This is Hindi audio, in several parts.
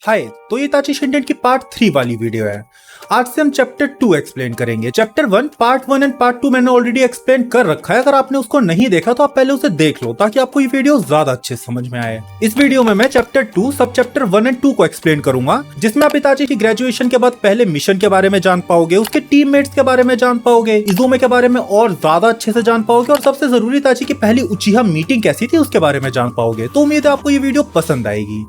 हाय, तो ये ताची शिंडेन की पार्ट 3 वाली वीडियो है। आज से हम चैप्टर 2 एक्सप्लेन करेंगे। चैप्टर 1 पार्ट 1 एंड पार्ट 2 मैंने ऑलरेडी एक्सप्लेन कर रखा है। अगर आपने उसको नहीं देखा तो आप पहले उसे देख लो ताकि आपको ये वीडियो ज्यादा अच्छे से समझ में आए। इस वीडियो में मैं चैप्टर 2 सब चैप्टर 1 एंड 2 को एक्सप्लेन करूंगा, जिसमें आप इताची की ग्रेजुएशन के बाद पहले मिशन के बारे में जान पाओगे, उसके टीममेट्स के बारे में जान पाओगे, इज़ुमे के बारे में और ज्यादा अच्छे से जान पाओगे, और सबसे जरूरी इताची की पहली उचिहा मीटिंग कैसी थी उसके बारे में जान पाओगे। तो उम्मीद है आपको ये वीडियो पसंद आएगी।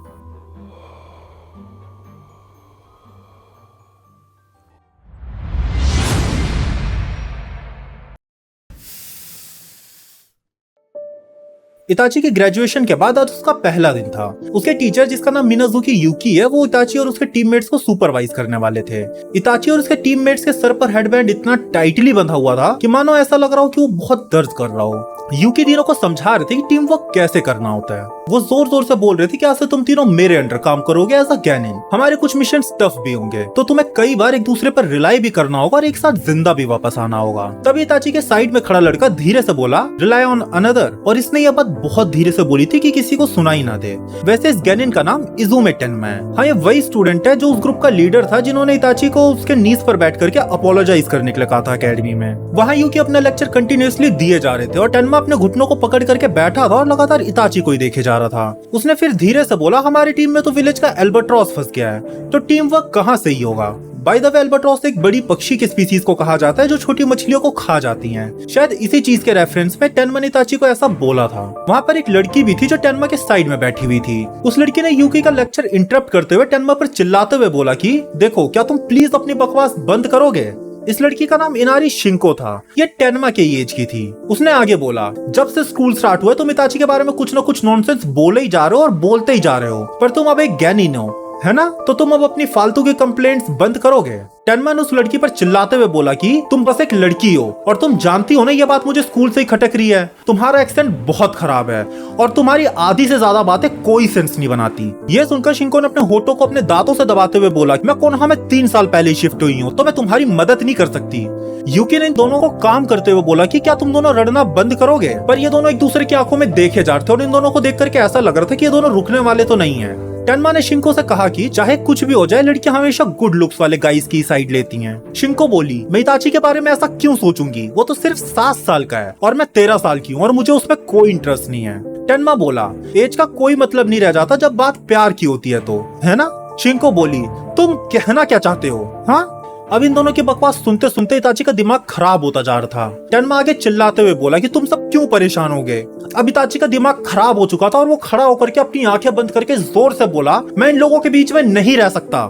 इताची की ग्रेजुएशन के बाद आज उसका पहला दिन था। उसके टीचर, जिसका नाम मिनाजुकी यूकी है, वो इताची और उसके टीममेट्स को सुपरवाइज करने वाले थे। इताची और उसके टीममेट्स के सर पर हेडबैंड इतना टाइटली बंधा हुआ था कि मानो ऐसा लग रहा हो कि वो बहुत दर्द कर रहा हो। यूकी तीनों को समझा रहे थे कि टीम वर्क कैसे करना होता है। वो जोर जोर से बोल रहे थे कि आज से तुम तीनों मेरे अंडर काम करोगे एज अ गैनिन। हमारे कुछ मिशन टफ भी होंगे, तो तुम्हें कई बार एक दूसरे पर रिलाई भी करना होगा और एक साथ जिंदा भी वापस आना होगा। तभी इताची के साइड में खड़ा लड़का धीरे से बोला, रिलाई ऑन अनदर। और इसने यह बात बहुत धीरे से बोली थी कि किसी को सुनाई ना दे। वैसे इस गैनिन का नाम इज़ुमे टेन्मा है। हाँ, ये वही स्टूडेंट है जो उस ग्रुप का लीडर था जिन्होंने इताची को उसके नीज पर बैठ करके अपोलोजाइज करने के लिए कहा था अकेडमी में। वहाँ यूकी अपना लेक्चर कंटिन्यूअसली दिए जा रहे थे और टेन्मा अपने घुटनों को पकड़ करके बैठा था और लगातार इताची को ही देखे जा रहा था। उसने फिर धीरे से बोला, हमारी टीम में तो विलेज का एल्बाट्रॉस फंस गया है, तो टीम वर्क कहाँ से ही होगा। बाय द वे, एल्बाट्रॉस एक बड़ी पक्षी के स्पीसीज को कहा जाता है जो छोटी मछलियों को खा जाती हैं। शायद इसी चीज के रेफरेंस में टेन्मा ने इताची को ऐसा बोला था। वहाँ पर एक लड़की भी थी जो टेन्मा के साइड में बैठी हुई थी। उस लड़की ने यूकी का लेक्चर इंटरप्ट करते हुए टेन्मा पर चिल्लाते हुए बोला कि देखो, क्या तुम प्लीज अपनी बकवास बंद करोगे। इस लड़की का नाम इनारी शिंको था। ये टेन्मा के एज की थी। उसने आगे बोला, जब से स्कूल स्टार्ट हुआ तुम इताची के बारे में कुछ न कुछ नॉनसेंस बोले ही जा रहे हो और बोलते ही जा रहे हो, पर तुम अब एक गैनिन हो, है ना? तो तुम अब अपनी फालतू की कंप्लेंट्स बंद करोगे। टेन्मा ने उस लड़की पर चिल्लाते हुए बोला कि तुम बस एक लड़की हो और तुम जानती हो ना, ये बात मुझे स्कूल से ही खटक रही है। तुम्हारा एक्सेंट बहुत खराब है और तुम्हारी आधी से ज्यादा बातें कोई सेंस नहीं बनाती। ये सुनकर शिंको ने अपने होठों को अपने दांतों से दबाते हुए बोला, मैं कोनोहा में 3 साल पहले शिफ्ट हुई हूँ, तो मैं तुम्हारी मदद नहीं कर सकती। यूकी ने इन दोनों को काम करते हुए बोला कि क्या तुम दोनों लड़ना बंद करोगे। पर ये दोनों एक दूसरे की आंखों में देखे जा रहे थे और इन दोनों को देख करके ऐसा लग रहा था कि ये दोनों रुकने वाले तो नहीं है। टेन्मा ने शिंको से कहा कि चाहे कुछ भी हो जाए, लड़कियां हमेशा गुड लुक्स वाले गाइस की साइड लेती हैं। शिंको बोली, मैं इताची के बारे में ऐसा क्यों सोचूंगी, वो तो सिर्फ 7 साल का है और मैं 13 साल की हूँ और मुझे उसमें कोई इंटरेस्ट नहीं है। टेन्मा बोला, एज का कोई मतलब नहीं रह जाता जब बात प्यार की होती है तो, है ना? शिंको बोली, तुम कहना क्या चाहते हो? हाँ? अब इन दोनों की बकवास सुनते सुनते इताची का दिमाग खराब होता जा रहा था। टेन्मा आगे चिल्लाते हुए बोला कि तुम सब क्यों परेशान हो गए। अब इताची का दिमाग खराब हो चुका था और वो खड़ा होकर के अपनी आंखें बंद करके जोर से बोला, मैं इन लोगों के बीच में नहीं रह सकता।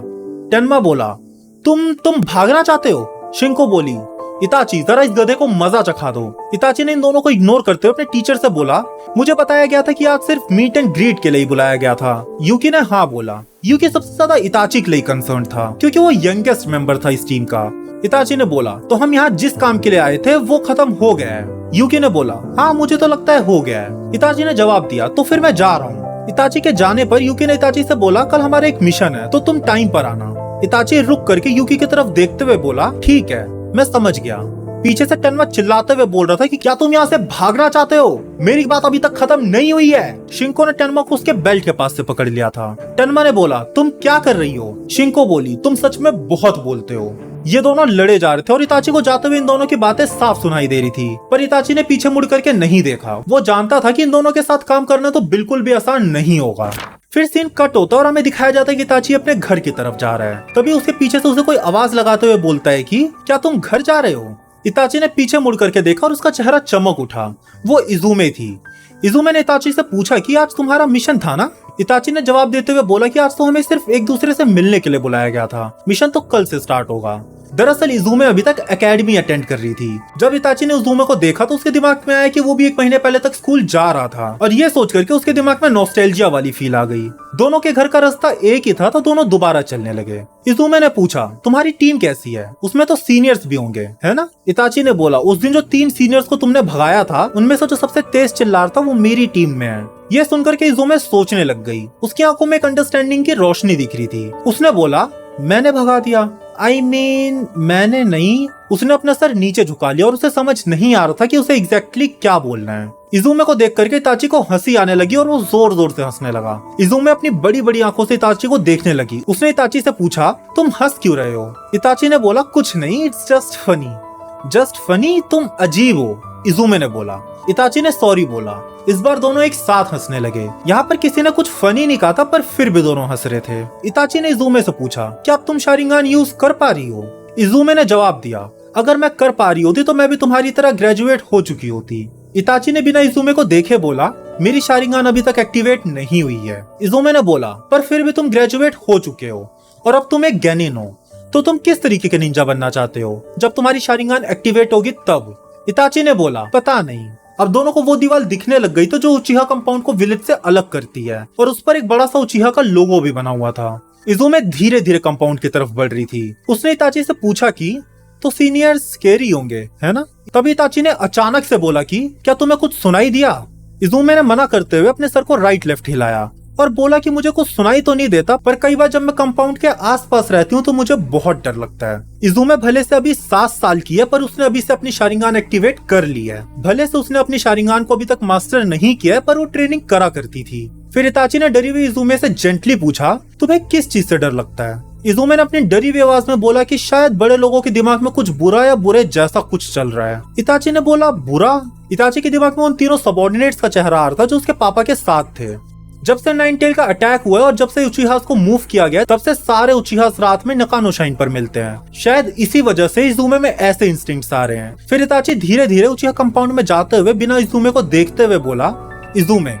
टेन्मा बोला, तुम भागना चाहते हो? शिंको बोली, इताची जरा इस गधे को मजा चखा दो। इताची ने इन दोनों को इग्नोर करते हुए अपने टीचर से बोला, मुझे बताया गया था कि आज सिर्फ मीट एंड ग्रीट के लिए बुलाया गया था। यूकी ने हाँ बोला। यूकी सबसे ज्यादा इताची के लिए कंसर्न था क्योंकि वो यंगेस्ट मेंबर था इस टीम का। इताची ने बोला, तो हम यहाँ जिस काम के लिए आए थे वो खत्म हो गया है। यूकी ने बोला, हाँ मुझे तो लगता है हो गया है। इताची ने जवाब दिया, तो फिर मैं जा रहा हूँ। इताची के जाने पर यूकी ने इताची से बोला, कल हमारा एक मिशन है तो तुम टाइम पर आना। इताची रुक करके यूकी की तरफ देखते हुए बोला, ठीक है, मैं समझ गया। पीछे से टेन्मा चिल्लाते हुए बोल रहा था कि क्या तुम यहाँ से भागना चाहते हो? मेरी बात अभी तक खत्म नहीं हुई है। शिंको ने टेन्मा को उसके बेल्ट के पास से पकड़ लिया था। टेन्मा ने बोला, तुम क्या कर रही हो? शिंको बोली, तुम सच में बहुत बोलते हो। ये दोनों लड़े जा रहे थे और इताची को जाते हुए इन दोनों की बातें साफ सुनाई दे रही थी, पर इताची ने पीछे मुड़ करके नहीं देखा। वो जानता था कि इन दोनों के साथ काम करना तो बिल्कुल भी आसान नहीं होगा। फिर सीन कट होता है और हमें दिखाया जाता है कि इताची अपने घर की तरफ जा रहा है। तभी उसके पीछे से उसे कोई आवाज लगाते हुए बोलता है कि क्या तुम घर जा रहे हो? इताची ने पीछे मुड़ करके देखा और उसका चेहरा चमक उठा। वो इज़ुमे थी। इज़ुमे ने इताची से पूछा कि आज तुम्हारा मिशन था ना? इताची ने जवाब देते हुए बोला कि आज तो हमें सिर्फ एक दूसरे से मिलने के लिए बुलाया गया था, मिशन तो कल से स्टार्ट होगा। दरअसल इज़ुमे अभी तक एकेडमी अटेंड कर रही थी। जब इताची ने इज़ुमे को देखा तो उसके दिमाग में आया कि वो भी 1 महीने पहले तक स्कूल जा रहा था, और ये सोच करके उसके दिमाग में नॉस्टैल्जिया वाली फील आ गई। दोनों के घर का रास्ता एक ही था तो दोनों दोबारा चलने लगे। इज़ुमे ने पूछा, तुम्हारी टीम कैसी है? उसमें तो सीनियर्स भी होंगे, है ना? इताची ने बोला, उस दिन जो 3 सीनियर्स को तुमने भगाया था उनमें से जो सबसे तेज चिल्ला रहा था वो मेरी टीम में है। ये सुनकर के इज़ुमे सोचने लग गई। उसकी आंखों में एक अंडरस्टैंडिंग की रोशनी दिख रही थी। उसने बोला, मैंने भगा दिया? मैंने नहीं। उसने अपना सर नीचे झुका लिया और उसे समझ नहीं आ रहा था कि उसे एग्जैक्टली क्या बोलना है। इजुमे को देख करके इताची को हंसी आने लगी और वो जोर जोर से हंसने लगा। इजुमे अपनी बड़ी बड़ी आंखों से इताची को देखने लगी। उसने इताची से पूछा, तुम हंस क्यों रहे हो? इताची ने बोला, कुछ नहीं, it's just funny. Just funny? तुम अजीब हो, इजुमे ने बोला। इताची ने सॉरी बोला। इस बार दोनों एक साथ हंसने लगे। यहाँ पर किसी ने कुछ फनी नहीं कहा था, पर फिर भी दोनों हंस रहे थे। इताची ने इजुमे से पूछा, क्या अब तुम शारिंगान यूज कर पा रही हो? इजुमे ने जवाब दिया, अगर मैं कर पा रही होती तो मैं भी तुम्हारी तरह ग्रेजुएट हो चुकी होती। इताची ने बिना इजुमे को देखे बोला, मेरी शारिंगान अभी तक एक्टिवेट नहीं हुई है। इजुमे ने बोला, पर फिर भी तुम ग्रेजुएट हो चुके हो और अब तुम एक गेनिन हो, तो तुम किस तरीके के निंजा बनना चाहते हो जब तुम्हारी शारिंगान एक्टिवेट होगी तब? इताची ने बोला, पता नहीं। अब दोनों को वो दीवार दिखने लग गई तो जो उचिहा कंपाउंड को विलेज से अलग करती है, और उस पर एक बड़ा सा उचिहा का लोगो भी बना हुआ था। इजुमे धीरे धीरे कंपाउंड की तरफ बढ़ रही थी। उसने इताची से पूछा कि तो सीनियर्स स्केरी होंगे, है ना? तभी इताची ने अचानक से बोला कि क्या तुम्हें कुछ सुनाई दिया? इजुमे ने मना करते हुए अपने सर को राइट लेफ्ट हिलाया और बोला कि मुझे कुछ सुनाई तो नहीं देता, पर कई बार जब मैं कंपाउंड के आसपास रहती हूँ तो मुझे बहुत डर लगता है। इजुमे भले से अभी 7 साल की है, पर उसने अभी से अपनी शारिंगान एक्टिवेट कर ली है। भले से उसने अपनी शारिंगान को अभी तक मास्टर नहीं किया है, पर वो ट्रेनिंग करा करती थी। फिर इताची ने डरी हुई इजुमे से जेंटली पूछा, तुम्हें किस चीज से डर लगता है? इजुमे ने अपनी डरी हुई आवाज में बोला कि शायद बड़े लोगों के दिमाग में कुछ बुरा या बुरे जैसा कुछ चल रहा है। इताची ने बोला, बुरा? इताची के दिमाग में उन तीनों सबऑर्डिनेट्स का चेहरा आ रहा था जो उसके पापा के साथ थे। जब से नाइनटेल का अटैक हुआ और जब से उचिहास को मूव किया गया, तब से सारे उचिहास रात में नकानोशाइन पर मिलते हैं। शायद इसी वजह से इजुमे में ऐसे इंस्टिंक्ट्स आ रहे हैं। फिर इताची धीरे धीरे उचिहा कंपाउंड में जाते हुए बिना इजुमे को देखते हुए बोला, इजुमे,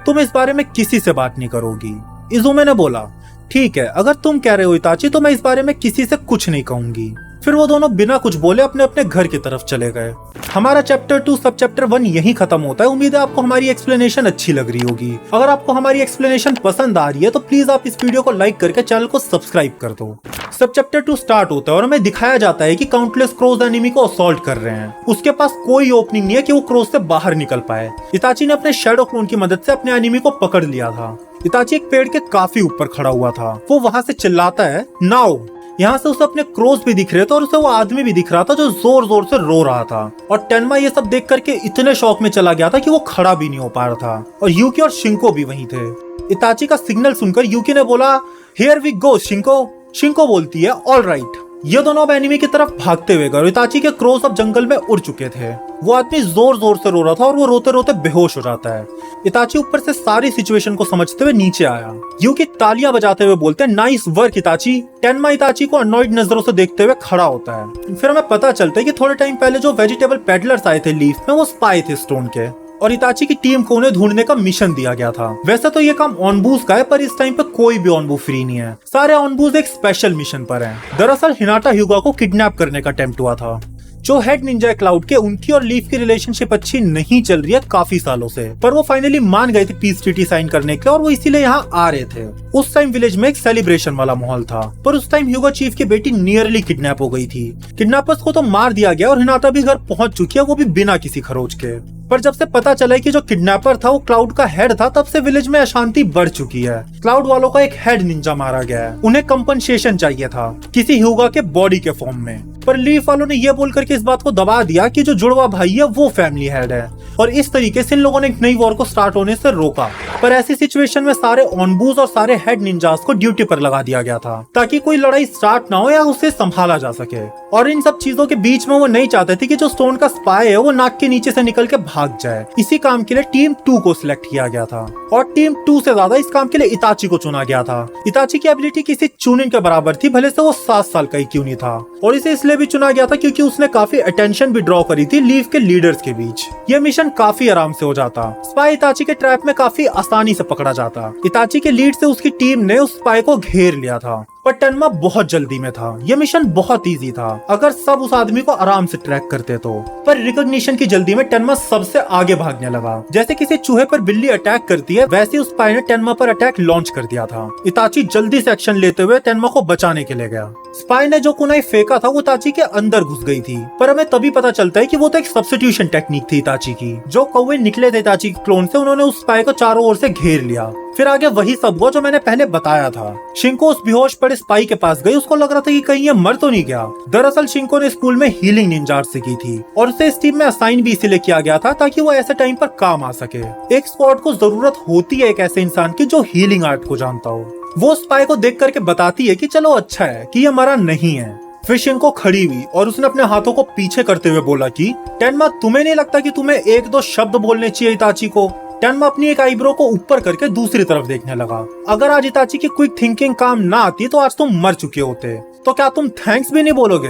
तुम इस बारे में किसी से बात नहीं करोगी। इजुमे ने बोला, ठीक है, अगर तुम कह रहे हो इताची तो मैं इस बारे में किसी से कुछ नहीं कहूंगी। फिर वो दोनों बिना कुछ बोले अपने अपने घर की तरफ चले गए। हमारा चैप्टर 2 सब चैप्टर 1 यही खत्म होता है। उम्मीद है आपको हमारी एक्सप्लेनेशन अच्छी लग रही होगी। अगर आपको हमारी एक्सप्लेनेशन पसंद आ रही है तो प्लीज आप इस वीडियो को लाइक करके चैनल को सब्सक्राइब कर दो। सब चैप्टर 2 स्टार्ट होता है और हमें दिखाया जाता है कि काउंटलेस क्रोज एनिमी को असॉल्ट कर रहे हैं। उसके पास कोई ओपनिंग नहीं है कि वो क्रोज से बाहर निकल पाए। इताची ने अपने शैडो क्लोन की मदद से अपने एनिमी को पकड़ लिया था। इताची एक पेड़ के काफी ऊपर खड़ा हुआ था। वो वहां से चिल्लाता है, नाउ। यहाँ से उसे अपने क्रोज भी दिख रहे थे और उसे वो आदमी भी दिख रहा था जो जोर जोर से रो रहा था। और टेन्मा ये सब देख करके इतने शौक में चला गया था कि वो खड़ा भी नहीं हो पा रहा था। और यूकी और शिंको भी वहीं थे। इताची का सिग्नल सुनकर यूकी ने बोला, here we go Shinko. Shinko बोलती है, ऑल राइट। ये दोनों अब एनिमी की तरफ भागते हुए गए। इताची के क्रोज अब जंगल में उड़ चुके थे। वो आदमी जोर जोर से रो रहा था और वो रोते रोते बेहोश हो जाता है। इताची ऊपर से सारी सिचुएशन को समझते हुए नीचे आया। यूकी तालियां बजाते हुए बोलते हैं, नाइस वर्क इताची। टेन्मा इताची को अनॉयड नजरों से देखते हुए खड़ा होता है। फिर हमें पता चलता है कि थोड़े टाइम पहले जो वेजिटेबल पेडलर्स आए थे लीफ में, वो स्पाई थे स्टोन के, और इताची की टीम को उन्हें ढूंढने का मिशन दिया गया था। वैसे तो ये काम ऑनबूज का है, पर इस टाइम पे कोई भी ऑनबू फ्री नहीं है। सारे ऑनबूज एक स्पेशल मिशन पर हैं। दरअसल हिनाटा ह्यूगा को किडनैप करने का अटेम्प्ट हुआ था। जो हेड निंजा क्लाउड के, उनकी और लीफ की रिलेशनशिप अच्छी नहीं चल रही है काफी सालों से, पर वो फाइनली मान गए थे पीस ट्रीटी साइन करने के और वो इसीलिए यहाँ आ रहे थे। उस टाइम विलेज में एक सेलिब्रेशन वाला माहौल था, पर उस टाइम ह्यूगा चीफ की बेटी नियरली किडनैप हो गई थी। किडनैपर्स को तो मार दिया गया और हिनाटा भी घर पहुंच चुकी है, वो भी बिना किसी खरोच के। पर जब से पता चला कि जो किडनैपर था वो क्लाउड का हेड था, तब से विलेज में अशांति बढ़ चुकी है। क्लाउड वालों का एक हेड निंजा मारा गया है। उन्हें कंपनसेशन चाहिए था किसी ह्यूगा के बॉडी के फॉर्म में, पर लीफ वालों ने ये बोल करके इस बात को दबा दिया कि जो जुड़वा भाई है वो फैमिली हेड है, और इस तरीके से इन लोगों ने एक नई वॉर को स्टार्ट होने से रोका। पर ऐसी सिचुएशन में सारे ऑनबूज और सारे हेड निंजास को ड्यूटी पर लगा दिया गया था ताकि कोई लड़ाई स्टार्ट ना हो या उसे संभाला जा सके। और इन सब चीजों के बीच में वो नहीं चाहते थे कि जो स्टोन का स्पाई है वो नाक के नीचे से निकल के भाग जाए। इसी काम के लिए टीम 2 को सिलेक्ट किया गया था, और टीम 2 से ज्यादा इस काम के लिए इताची को चुना गया था। इताची की एबिलिटी किसी चूनिन के बराबर थी, भले से वो 7 साल का ही क्यों नहीं था, और इसे इसलिए भी चुना गया था क्योंकि उसने काफी अटेंशन भी ड्रॉ करी थी लीफ के लीडर्स के बीच। ये मिशन काफी आराम से हो जाता। स्पाई इताची के ट्रैप में काफी आसानी से पकड़ा जाता। इताची के लीड से उसकी टीम ने उस स्पाई को घेर लिया था, पर टेन्मा बहुत जल्दी में था। यह मिशन बहुत इजी था अगर सब उस आदमी को आराम से ट्रैक करते तो, पर रिकॉग्निशन की जल्दी में टेन्मा सबसे आगे भागने लगा। जैसे किसी चूहे पर बिल्ली अटैक करती है, वैसे उस स्पाई ने टेन्मा पर अटैक लॉन्च कर दिया था। इताची जल्दी से एक्शन लेते हुए टेन्मा को बचाने के लिए गया। स्पाई ने जो कुनाई फेंका था वो इताची के अंदर घुस गई थी, पर हमें तभी पता चलता है कि वो तो एक सब्स्टिट्यूशन टेक्निक थी इताची की। जो कौवे निकले थे इताची के क्लोन से, उन्होंने उस स्पाई को चारों ओर से घेर लिया फिर आगे वही सब हुआ जो मैंने पहले बताया था। शिंको उस बेहोश पड़े स्पाई के पास गई। उसको लग रहा था कि कहीं ये मर तो नहीं गया। दरअसल शिंको ने स्कूल में हीलिंग निंजा आर्ट सीखी थी और उसे इस टीम में असाइन भी इसीलिए किया गया था ताकि वो ऐसे टाइम पर काम आ सके। एक स्क्वाड को जरूरत होती है एक ऐसे इंसान की जो हीलिंग आर्ट को जानता हो। वो स्पाई को देख करके बताती है कि चलो अच्छा है कि ये मरा नहीं है। फिर शिंको खड़ी हुई और उसने अपने हाथों को पीछे करते हुए बोला कि टेनमा, तुम्हें नहीं लगता कि तुम्हें एक दो शब्द बोलने चाहिए इताची को? टेनमा अपनी एक आईब्रो को ऊपर करके दूसरी तरफ देखने लगा। अगर आज इताची की क्विक थिंकिंग काम ना आती तो आज तुम मर चुके होते। तो क्या तुम थैंक्स भी नहीं बोलोगे?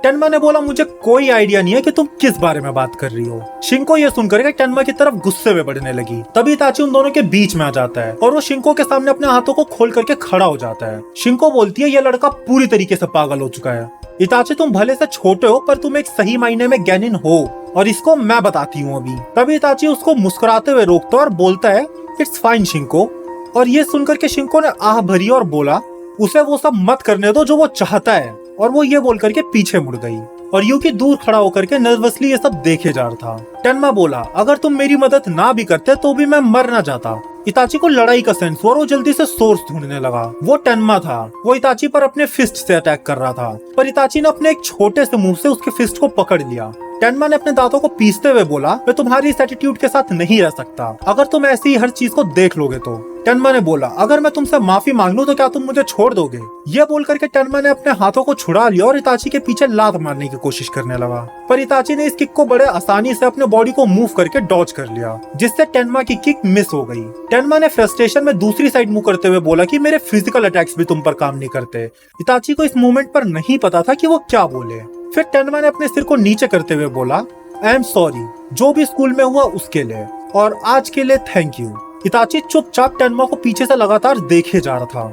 टेनमा ने बोला, मुझे कोई आइडिया नहीं है कि तुम किस बारे में बात कर रही हो। शिंको ये सुनकर के टेनमा की तरफ गुस्से में बढ़ने लगी। तभी इताची उन दोनों के बीच में आ जाता है और वो शिंको के सामने अपने हाथों को खोल करके खड़ा हो जाता है। शिंको बोलती है, ये लड़का पूरी तरीके से पागल हो चुका है। इताची, तुम भले से छोटे हो पर तुम एक सही मायने में गैनिन हो और इसको मैं बताती हूँ अभी। तभी इताची उसको मुस्कुराते हुए रोकता और बोलता है, इट्स फाइन शिंको। और ये सुनकर के शिंको ने आह भरी और बोला, उसे वो सब मत करने दो जो वो चाहता है। और वो ये बोल करके पीछे मुड़ गई और यूकी दूर खड़ा होकर के नर्वसली ये सब देखे जा रहा था। टेनमा बोला, अगर तुम मेरी मदद ना भी करते तो भी मैं मर ना जाता। इताची को लड़ाई का सेंस हुआ और वो जल्दी से सोर्स ढूंढने लगा। वो टेनमा था। वो इताची पर अपने फिस्ट से अटैक कर रहा था पर इताची ने अपने एक छोटे से मुंह से उसके फिस्ट को पकड़ लिया। टेनमा ने अपने दांतों को पीसते हुए बोला, मैं तुम्हारी इस एटीट्यूड के साथ नहीं रह सकता अगर तुम ऐसी हर चीज को देख लोगे तो। टेनमा ने बोला, अगर मैं तुमसे माफी मांग लूं तो क्या तुम मुझे छोड़ दोगे? ये बोल करके टेनमा ने अपने हाथों को छुड़ा लिया और इताची के पीछे लात मारने की कोशिश करने लगा। पर इताची ने इस किक को बड़े आसानी से अपने बॉडी को मूव करके डॉज कर लिया, जिससे टेनमा की किक मिस हो गई। टेनमा ने फ्रस्ट्रेशन में दूसरी साइड मुंह करते हुए बोला कि मेरे फिजिकल अटैक्स भी तुम पर काम नहीं करते। इताची को इस मोमेंट पर नहीं पता था कि वो क्या बोले। फिर टेनमा ने अपने सिर को नीचे करते हुए बोला, आई एम सॉरी, जो भी स्कूल में हुआ उसके लिए और आज के लिए थैंक यू। इताची चुपचाप टेनमा को पीछे से लगातार देखे जा रहा था।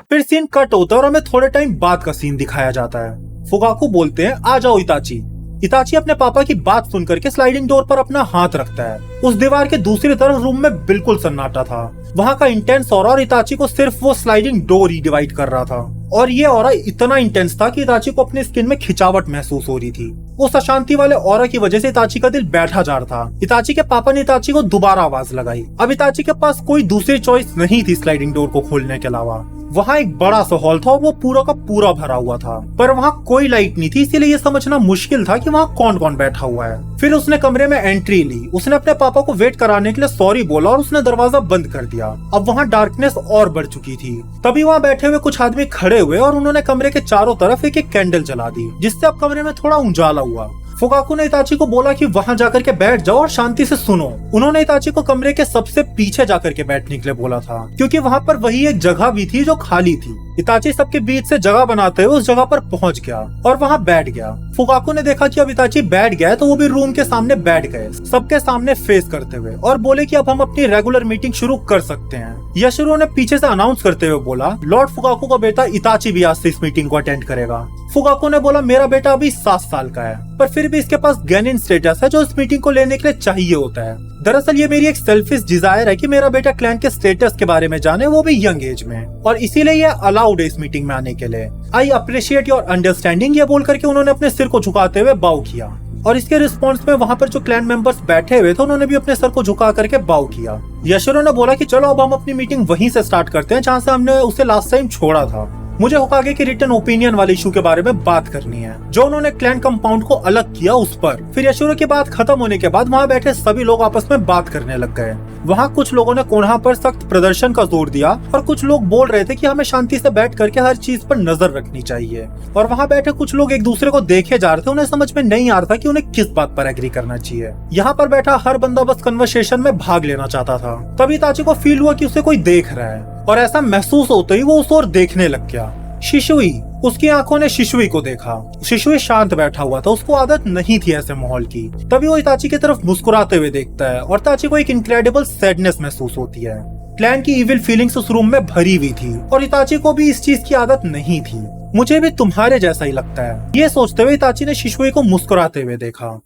फिर सीन कट होता है और हमें थोड़े टाइम बाद का सीन दिखाया जाता है। फुगाकू बोलते हैं, आ जाओ इताची। इताची अपने पापा की बात सुन करके स्लाइडिंग डोर पर अपना हाथ रखता है। उस दीवार के दूसरी तरफ रूम में बिल्कुल सन्नाटा था। वहाँ का इंटेंस ऑरा और इताची को सिर्फ वो स्लाइडिंग डोर ही डिवाइड कर रहा था और ये ऑरा इतना इंटेंस था कि इताची को अपनी स्किन में खिंचावट महसूस हो रही थी। उस अशांति वाले ऑरा की वजह से इताची का दिल बैठा जा रहा था। इताची के पापा ने इताची को दोबारा आवाज लगाई। अब इताची के पास कोई दूसरी चॉइस नहीं थी स्लाइडिंग डोर को खोलने के अलावा। वहाँ एक बड़ा सा हॉल था और वो पूरा का पूरा भरा हुआ था पर वहाँ कोई लाइट नहीं थी, इसीलिए ये समझना मुश्किल था कि वहाँ कौन कौन बैठा हुआ है। फिर उसने कमरे में एंट्री ली। उसने अपने पापा को वेट कराने के लिए सॉरी बोला और उसने दरवाजा बंद कर दिया। अब वहाँ डार्कनेस और बढ़ चुकी थी। तभी वहाँ बैठे हुए कुछ आदमी खड़े हुए और उन्होंने कमरे के चारों तरफ एक एक कैंडल जला दी, जिससे अब कमरे में थोड़ा उजाला हुआ। फुगाकू ने इताची को बोला कि वहाँ जाकर के बैठ जाओ और शांति से सुनो। उन्होंने इताची को कमरे के सबसे पीछे जाकर के बैठने के लिए बोला था क्योंकि वहाँ पर वही एक जगह भी थी जो खाली थी। इताची सबके बीच से जगह बनाते हुए उस जगह पर पहुँच गया और वहाँ बैठ गया। फुगाकू ने देखा कि अब इताची बैठ गया है तो वो भी रूम के सामने बैठ गए, सबके सामने फेस करते हुए, और बोले कि अब हम अपनी रेगुलर मीटिंग शुरू कर सकते हैं। यशिरो ने पीछे से अनाउंस करते हुए बोला, लॉर्ड फुगाकू का बेटा इताची भी आज से इस मीटिंग को अटेंड करेगा। फुगाकू ने बोला, मेरा बेटा अभी 7 साल का है पर फिर भी इसके पास गैनिन स्टेटस है जो इस मीटिंग को लेने के लिए चाहिए होता है। दरअसल ये मेरी एक सेल्फिश डिजायर है कि मेरा बेटा क्लैन के स्टेटस के बारे में जाने, वो भी यंग एज में, और इसीलिए ये अलाउड है इस मीटिंग में आने के लिए। आई अप्रिशिएट योर अंडरस्टैंडिंग, ये बोल करके उन्होंने अपने सिर को झुकाते हुए बाउ किया और इसके रिस्पॉन्स में वहाँ पर जो क्लैन मेंबर्स बैठे हुए थे उन्होंने भी अपने सर को झुका करके बाउ किया। यशिरो ने बोला कि चलो अब हम अपनी मीटिंग वहीं से स्टार्ट करते हैं जहाँ से हमने उसे लास्ट टाइम छोड़ा था। मुझे होकागे की रिटर्न ओपिनियन वाले इशू के बारे में बात करनी है जो उन्होंने क्लैन कंपाउंड को अलग किया उस पर। फिर यशिरो की बात खत्म होने के बाद वहाँ बैठे सभी लोग आपस में बात करने लग गए। वहाँ कुछ लोगों ने कोनहा पर सख्त प्रदर्शन का जोर दिया और कुछ लोग बोल रहे थे कि हमें शांति से बैठ करके हर चीज पर नजर रखनी चाहिए। और वहाँ बैठे कुछ लोग एक दूसरे को देखे जा रहे थे, उन्हें समझ में नहीं आ रहा था कि उन्हें किस बात पर एग्री करना चाहिए। यहाँ पर बैठा हर बंदा बस कन्वर्सेशन में भाग लेना चाहता था। तभी इताची को फील हुआ कि उसे कोई देख रहा है और ऐसा महसूस होते ही वो उस ओर देखने लग गया। शिशुई, उसकी आंखों ने शिशुई को देखा। शिशुई शांत बैठा हुआ था, उसको आदत नहीं थी ऐसे माहौल की। तभी वो इताची की तरफ मुस्कुराते हुए देखता है और इताची को एक इनक्रेडिबल सैडनेस महसूस होती है। क्लैन की इविल फीलिंग्स उस रूम में भरी हुई थी और इताची को भी इस चीज की आदत नहीं थी। मुझे भी तुम्हारे जैसा ही लगता है, ये सोचते हुए इताची ने शिशुई को मुस्कुराते हुए देखा।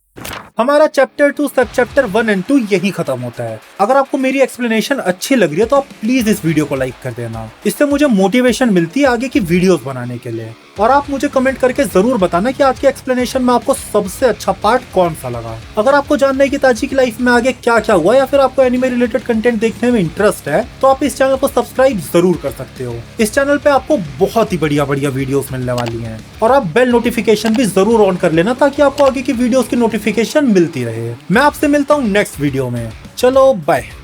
हमारा चैप्टर 2 सब चैप्टर 1 और 2 यही खत्म होता है। अगर आपको मेरी एक्सप्लेनेशन अच्छी लग रही है तो आप प्लीज इस वीडियो को लाइक कर देना, इससे मुझे मोटिवेशन मिलती है आगे की वीडियोस बनाने के लिए। और आप मुझे कमेंट करके जरूर बताना कि आज के एक्सप्लेनेशन में आपको सबसे अच्छा पार्ट कौन सा लगा। अगर आपको जानना है कि ताची की लाइफ में आगे क्या क्या हुआ या फिर आपको एनिमे रिलेटेड कंटेंट देखने में इंटरेस्ट है तो आप इस चैनल को सब्सक्राइब जरूर कर सकते हो। इस चैनल पे आपको बहुत ही बढ़िया बढ़िया वीडियोस मिलने वाली हैं और आप बेल नोटिफिकेशन भी जरूर ऑन कर लेना ताकि आपको आगे की वीडियोस की नोटिफिकेशन मिलती रहे। मैं आपसे मिलता हूँ नेक्स्ट वीडियो में। चलो बाय।